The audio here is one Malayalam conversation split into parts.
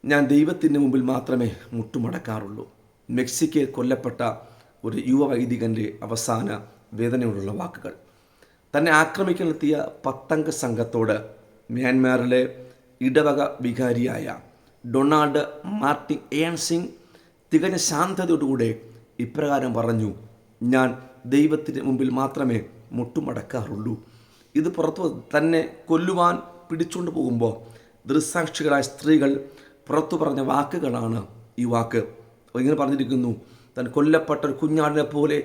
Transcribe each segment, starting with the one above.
ഞാൻ ദൈവത്തിൻ്റെ മുമ്പിൽ മാത്രമേ മുട്ടുമടക്കാറുള്ളൂ. മെക്സിക്കയിൽ കൊല്ലപ്പെട്ട ഒരു യുവ വൈദികൻ്റെ അവസാന വേദനയോടുള്ള വാക്കുകൾ. തന്നെ ആക്രമിക്കാനെത്തിയ 10 അംഗ സംഘത്തോട് മ്യാൻമാറിലെ ഇടവക വികാരിയായ ഡൊണാൾഡ് മാർട്ടിൻ ഏൺസിംഗ് തികഞ്ഞ ശാന്തതയോടുകൂടെ ഇപ്രകാരം പറഞ്ഞു: ഞാൻ ദൈവത്തിൻ്റെ മുമ്പിൽ മാത്രമേ മുട്ടുമടക്കാറുള്ളൂ. ഇത് പുറത്തു തന്നെ കൊല്ലുവാൻ പിടിച്ചുകൊണ്ട് പോകുമ്പോൾ ദൃസാക്ഷികളായ സ്ത്രീകൾ പുറത്തു പറഞ്ഞ വാക്കുകളാണ് ഈ വാക്ക്. ഇങ്ങനെ പറഞ്ഞിരിക്കുന്നു: താൻ കൊല്ലപ്പെട്ട ഒരു കുഞ്ഞാടിനെ പോലെ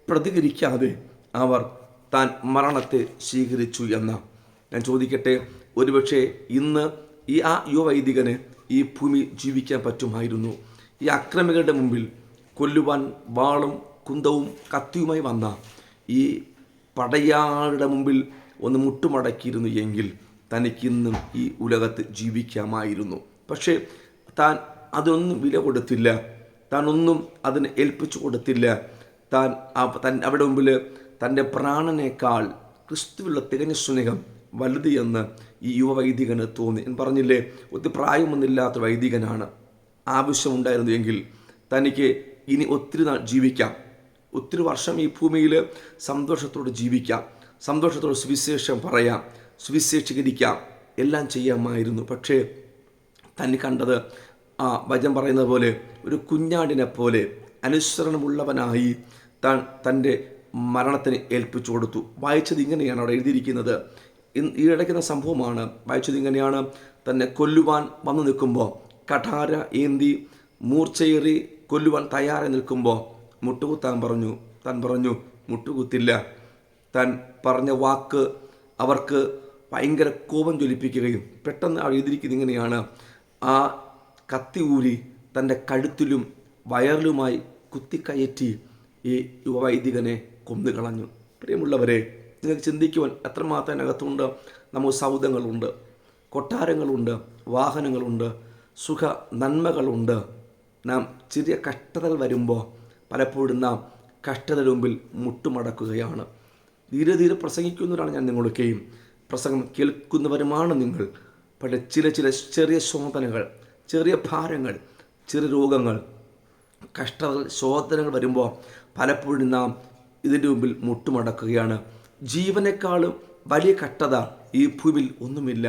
പ്രതികരിക്കാതെ അവർ താൻ മരണത്തെ സ്വീകരിച്ചു എന്ന. ഞാൻ ചോദിക്കട്ടെ, ഒരുപക്ഷെ ഇന്ന് ആ യുവവൈദികന് ഈ ഭൂമി ജീവിക്കാൻ പറ്റുമായിരുന്നു. ഈ അക്രമികളുടെ മുമ്പിൽ കൊല്ലുവാൻ വാളും കുന്തവും കത്തിയുമായി വന്ന ഈ പടയാളുടെ മുമ്പിൽ ഒന്ന് മുട്ടുമടക്കിയിരുന്നു എങ്കിൽ തനിക്കിന്നും ഈ ഉലകത്ത് ജീവിക്കാമായിരുന്നു. പക്ഷേ താൻ അതൊന്നും വില കൊടുത്തില്ല. താൻ ഒന്നും അതിന് ഏൽപ്പിച്ചു കൊടുത്തില്ല. താൻ അവിടെ മുമ്പിൽ തൻ്റെ പ്രാണനേക്കാൾ ക്രിസ്തുവിലുള്ള തികഞ്ഞ സ്നേഹം വലുത് എന്ന് ഈ യുവവൈദികന് തോന്നി. ഞാൻ പറഞ്ഞില്ലേ, ഒത്തിരി പ്രായമൊന്നുമില്ലാത്ത വൈദികനാണ്. ആവശ്യമുണ്ടായിരുന്നു എങ്കിൽ തനിക്ക് ഇനി ഒത്തിരി നാൾ ജീവിക്കാം, ഒത്തിരി വർഷം ഈ ഭൂമിയിൽ സന്തോഷത്തോടെ ജീവിക്കാം, സന്തോഷത്തോടെ സുവിശേഷം പറയാം, സുവിശേഷീകരിക്കാം, എല്ലാം ചെയ്യാമായിരുന്നു. പക്ഷേ തന്നെ കണ്ടത് വചനം പറയുന്നത് പോലെ ഒരു കുഞ്ഞാടിനെ പോലെ അനുസരണമുള്ളവനായി താൻ തൻ്റെ മരണത്തിന് ഏൽപ്പിച്ചു കൊടുത്തു. വായിച്ചത് ഇങ്ങനെയാണ് അവിടെ എഴുതിയിരിക്കുന്നത്. ഈ ഇടയ്ക്കുന്ന സംഭവമാണ്. വായിച്ചത് ഇങ്ങനെയാണ്: തന്നെ കൊല്ലുവാൻ വന്നു നിൽക്കുമ്പോൾ, കഠാര ഏന്തി മൂർച്ചയേറി കൊല്ലുവാൻ തയ്യാറായി നിൽക്കുമ്പോൾ മുട്ടുകുത്താൻ പറഞ്ഞു. താൻ പറഞ്ഞു മുട്ടുകുത്തില്ല. താൻ പറഞ്ഞ വാക്ക് അവർക്ക് ഭയങ്കര കോപം ജ്വലിപ്പിക്കുകയും പെട്ടെന്ന് എഴുതിയിരിക്കുന്നത് ഇങ്ങനെയാണ്: ആ കത്തി ഊരി തൻ്റെ കഴുത്തിലും വയറിലുമായി കുത്തിക്കയറ്റി ഈ യുവവൈദികനെ കൊന്നുകളഞ്ഞു. പ്രിയമുള്ളവരെ, നിങ്ങൾക്ക് ചിന്തിക്കുവാൻ എത്രമാത്രം അതിനകത്തുണ്ട്. നമുക്ക് സൗധങ്ങളുണ്ട്, കൊട്ടാരങ്ങളുണ്ട്, വാഹനങ്ങളുണ്ട്, സുഖ നന്മകളുണ്ട്. നാം ചെറിയ കഷ്ടതകൾ വരുമ്പോൾ പലപ്പോഴും നാം കഷ്ടതയുടെ മുമ്പിൽ മുട്ടുമടക്കുകയാണ്. ധീരെ ധീരെ പ്രസംഗിക്കുന്നവരാണ് ഞാൻ നിങ്ങളൊക്കെയും, പ്രസംഗം കേൾക്കുന്നവരുമാണ് നിങ്ങൾ. പക്ഷേ ചില ചെറിയ ശോധനകൾ, ചെറിയ ഭാരങ്ങൾ, ചെറിയ രോഗങ്ങൾ, കഷ്ടതകൾ, ശോധനകൾ വരുമ്പോൾ പലപ്പോഴും നാം ഇതിൻ്റെ മുമ്പിൽ മുട്ടുമടക്കുകയാണ്. ജീവനേക്കാളും വലിയ കഷ്ടത ഈ ഭൂമിയിൽ ഒന്നുമില്ല.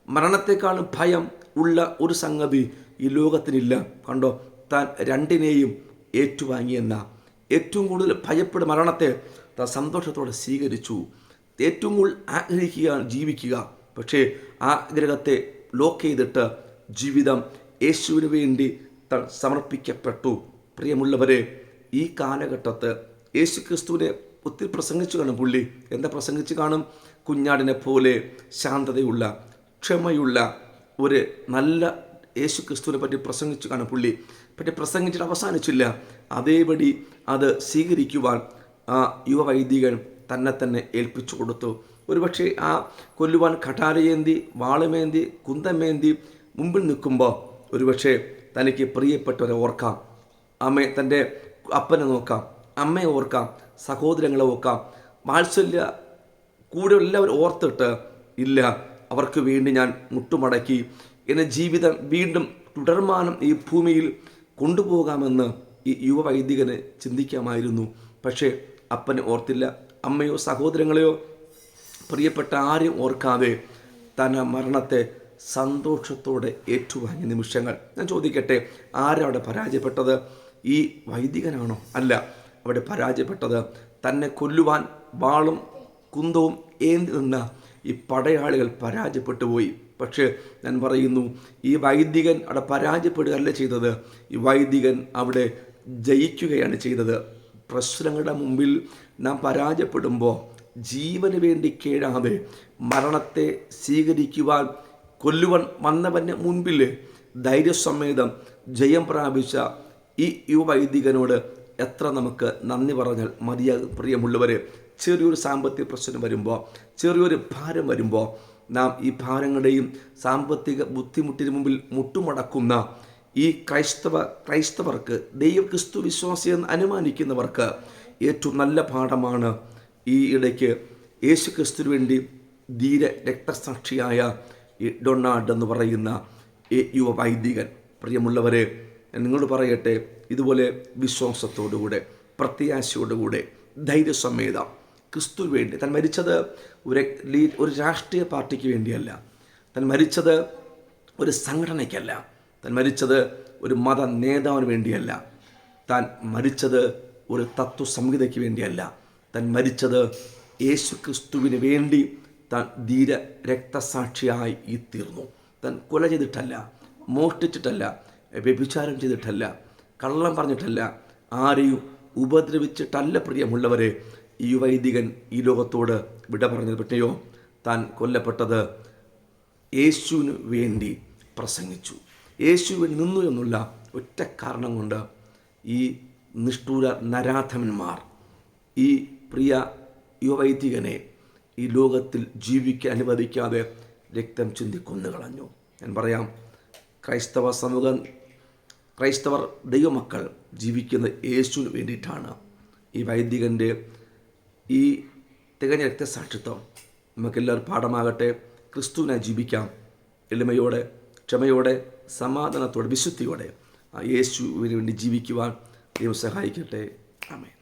മരണത്തെക്കാളും ഭയം ഉള്ള ഒരു സംഗതി ഈ ലോകത്തിനില്ല. കണ്ടോ, താൻ രണ്ടിനെയും ഏറ്റുവാങ്ങിയെന്ന. ഏറ്റവും കൂടുതൽ ഭയപ്പെടുന്ന മരണത്തെ താൻ സന്തോഷത്തോടെ സ്വീകരിച്ചു. ഏറ്റവും കൂടുതൽ ആഗ്രഹിക്കുക ജീവിക്കുക. പക്ഷേ ആഗ്രഹത്തെ ലോക്ക് ചെയ്തിട്ട് ജീവിതം യേശുവിന് വേണ്ടി താൻ സമർപ്പിക്കപ്പെട്ടു. പ്രിയമുള്ളവരെ, ഈ കാലഘട്ടത്ത് യേശു ക്രിസ്തുവിനെ ഒത്തിരി പ്രസംഗിച്ചു കാണും. പുള്ളി എന്താ പ്രസംഗിച്ച് കാണും? കുഞ്ഞാടിനെ പോലെ ശാന്തതയുള്ള, ക്ഷമയുള്ള ഒരു നല്ല യേശു ക്രിസ്തുവിനെ പറ്റി പ്രസംഗിച്ചു കാണും പുള്ളി. പക്ഷേ പ്രസംഗിച്ചിട്ട് അവസാനിച്ചില്ല. അതേപടി അത് സ്വീകരിക്കുവാൻ ആ യുവവൈദികൻ തന്നെ ഏൽപ്പിച്ചു കൊടുത്തു. ഒരുപക്ഷെ ആ കൊല്ലുവാൻ കഠാരയേന്തി, വാളുമേന്തി, കുന്തമേന്തി മുമ്പിൽ നിൽക്കുമ്പോൾ ഒരുപക്ഷെ തനിക്ക് പ്രിയപ്പെട്ടവരെ ഓർക്കാം, തൻ്റെ അപ്പനെ നോക്കാം, അമ്മയെ ഓർക്കാം, സഹോദരങ്ങളെ ഓർക്കാം, വാത്സല്യ കൂടെ എല്ലാവരും ഓർത്തിട്ട് ഇല്ല, അവർക്ക് വേണ്ടി ഞാൻ മുട്ടുമടക്കി എൻ്റെ ജീവിതം വീണ്ടും തുടർമാനം ഈ ഭൂമിയിൽ കൊണ്ടുപോകാമെന്ന് ഈ യുവവൈദികന് ചിന്തിക്കാമായിരുന്നു. പക്ഷേ അപ്പനെ ഓർത്തില്ല, അമ്മയോ സഹോദരങ്ങളെയോ പ്രിയപ്പെട്ട ആരെയും ഓർക്കാതെ തന്നെ മരണത്തെ സന്തോഷത്തോടെ ഏറ്റുവാങ്ങിയ നിമിഷങ്ങൾ. ഞാൻ ചോദിക്കട്ടെ, ആരവിടെ പരാജയപ്പെട്ടത്? ഈ വൈദികനാണോ? അല്ല. അവിടെ പരാജയപ്പെട്ടത് തന്നെ കൊല്ലുവാൻ വാളും കുന്തവും ഏന്തി നിന്ന ഈ പടയാളികൾ പരാജയപ്പെട്ടു പോയി. പക്ഷേ ഞാൻ പറയുന്നു, ഈ വൈദികൻ അവിടെ പരാജയപ്പെടുകയല്ല ചെയ്തത്. ഈ വൈദികൻ അവിടെ ജയിക്കുകയാണ് ചെയ്തത്. പ്രശ്നങ്ങളുടെ മുമ്പിൽ നാം പരാജയപ്പെടുമ്പോൾ ജീവന് വേണ്ടി കേഴാതെ മരണത്തെ സ്വീകരിക്കുവാൻ കൊല്ലുവാൻ വന്നവൻ്റെ മുൻപിൽ ധൈര്യസമേതം ജയം പ്രാപിച്ച ഈ യുവവൈദികനോട് എത്ര നമുക്ക് നന്ദി പറഞ്ഞാൽ മതിയാകും. പ്രിയമുള്ളവരെ, ചെറിയൊരു സാമ്പത്തിക പ്രശ്നം വരുമ്പോൾ, ചെറിയൊരു ഭാരം വരുമ്പോൾ നാം ഈ ഭാരങ്ങളുടെയും സാമ്പത്തിക ബുദ്ധിമുട്ടിന് മുമ്പിൽ മുട്ടുമടക്കുന്ന ഈ ക്രൈസ്തവർക്ക്, ദൈവക്രിസ്തു വിശ്വാസിയെന്ന് അനുമാനിക്കുന്നവർക്ക് ഏറ്റവും നല്ല പാഠമാണ് ഈ ഇടയ്ക്ക് യേശു ക്രിസ്തുവിന് വേണ്ടി ധീര രക്തസാക്ഷിയായ ഈ ഡൊണാൾഡ് എന്ന് പറയുന്ന യുവ വൈദികൻ. പ്രിയമുള്ളവരെ, ഞാൻ നിങ്ങളോട് പറയട്ടെ, ഇതുപോലെ വിശ്വാസത്തോടുകൂടെ, പ്രത്യാശയോടുകൂടെ, ധൈര്യസമേതം ക്രിസ്തു വേണ്ടി താൻ മരിച്ചത് ഒരു രാഷ്ട്രീയ പാർട്ടിക്ക് വേണ്ടിയല്ല, താൻ മരിച്ചത് ഒരു സംഘടനയ്ക്കല്ല, താൻ മരിച്ചത് ഒരു മത നേതാവിന് വേണ്ടിയല്ല, താൻ മരിച്ചത് ഒരു തത്വസംഹിതയ്ക്ക് വേണ്ടിയല്ല, താൻ മരിച്ചത് യേശു ക്രിസ്തുവിന് വേണ്ടി താൻ ധീര രക്തസാക്ഷിയായി തീർന്നു. താൻ കൊല ചെയ്തിട്ടല്ല, മോഷ്ടിച്ചിട്ടല്ല, വ്യഭിചാരം ചെയ്തിട്ടല്ല, കള്ളം പറഞ്ഞിട്ടല്ല, ആരെയും ഉപദ്രവിച്ചിട്ടല്ല. പ്രിയമുള്ളവരെ, ഈ വൈദികൻ ഈ ലോകത്തോട് വിട പറഞ്ഞത് പറ്റയോ, താൻ കൊല്ലപ്പെട്ടത് യേശുവിന് വേണ്ടി പ്രസംഗിച്ചു, യേശുവിന് നിന്നു എന്നുള്ള ഒറ്റ കാരണം കൊണ്ട് ഈ നിഷ്ഠൂര നരാധമന്മാർ ഈ പ്രിയ യുവവൈദികനെ ഈ ലോകത്തിൽ ജീവിക്കാൻ അനുവദിക്കാതെ രക്തം ചിന്തി കൊന്നുകളഞ്ഞു. ഞാൻ പറയാം, ക്രൈസ്തവ സമൂഹം, ക്രൈസ്തവർ ദൈവമക്കൾ ജീവിക്കുന്ന യേശുവിന് വേണ്ടിയിട്ടാണ്. ഈ വൈദികൻ്റെ ഈ തികഞ്ഞ രക്തസാക്ഷിത്വം നമുക്കെല്ലാവരും പാഠമാകട്ടെ. ക്രിസ്തുവിനായി ജീവിക്കാം, എളിമയോടെ, ക്ഷമയോടെ, സമാധാനത്തോടെ, വിശുദ്ധിയോടെ ആ യേശുവിന് വേണ്ടി ജീവിക്കുവാൻ ദൈവം സഹായിക്കട്ടെ. ആമേൻ.